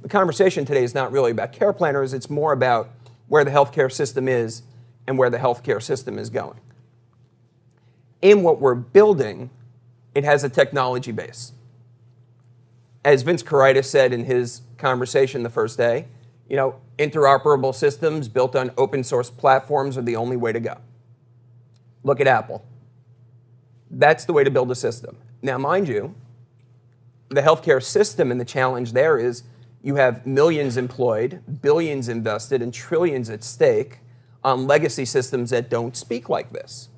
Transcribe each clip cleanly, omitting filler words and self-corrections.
the conversation today is not really about care planners, it's more about where the healthcare system is and where the healthcare system is going. In what we're building, it has a technology base. As Vince Caraitis said in his conversation the first day, interoperable systems built on open source platforms are the only way to go. Look at Apple. That's the way to build a system. Now, mind you, the healthcare system and the challenge there is you have millions employed, billions invested, and trillions at stake on legacy systems that don't speak like this.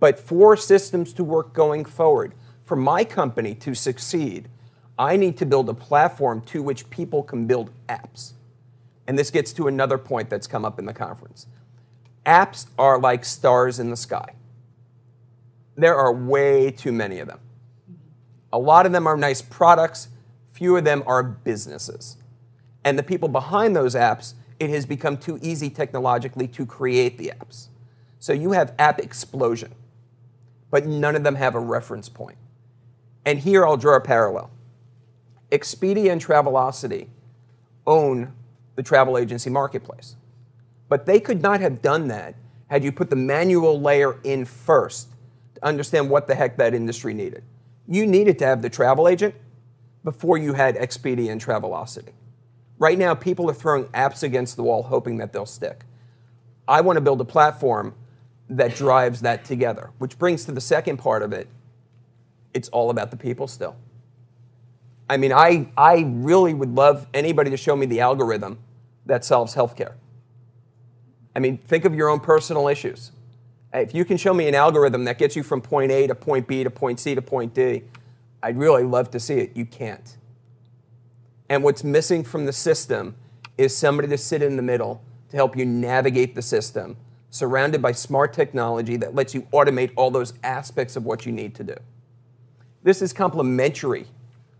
But for systems to work going forward, for my company to succeed, I need to build a platform to which people can build apps. And this gets to another point that's come up in the conference. Apps are like stars in the sky. There are way too many of them. A lot of them are nice products, few of them are businesses. And the people behind those apps, it has become too easy technologically to create the apps. So you have app explosion, but none of them have a reference point. And here I'll draw a parallel. Expedia and Travelocity own the travel agency marketplace. But they could not have done that had you put the manual layer in first to understand what the heck that industry needed. You needed to have the travel agent before you had Expedia and Travelocity. Right now, people are throwing apps against the wall hoping that they'll stick. I want to build a platform that drives that together, which brings to the second part of it. It's all about the people still. I mean, I really would love anybody to show me the algorithm that solves healthcare. I mean, think of your own personal issues. If you can show me an algorithm that gets you from point A to point B to point C to point D, I'd really love to see it. You can't. And what's missing from the system is somebody to sit in the middle to help you navigate the system, surrounded by smart technology that lets you automate all those aspects of what you need to do. This is complementary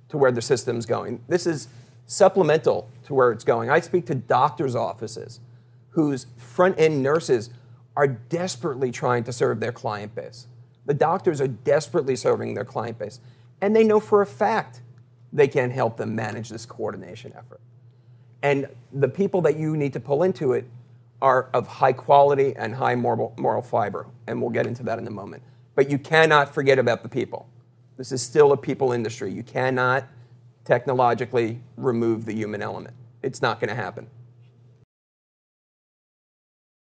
to where the system's going. This is supplemental to where it's going. I speak to doctors' offices whose front-end nurses are desperately trying to serve their client base. The doctors are desperately serving their client base. And they know for a fact they can help them manage this coordination effort. And the people that you need to pull into it are of high quality and high moral fiber. And we'll get into that in a moment. But you cannot forget about the people. This is still a people industry. You cannot technologically remove the human element. It's not going to happen.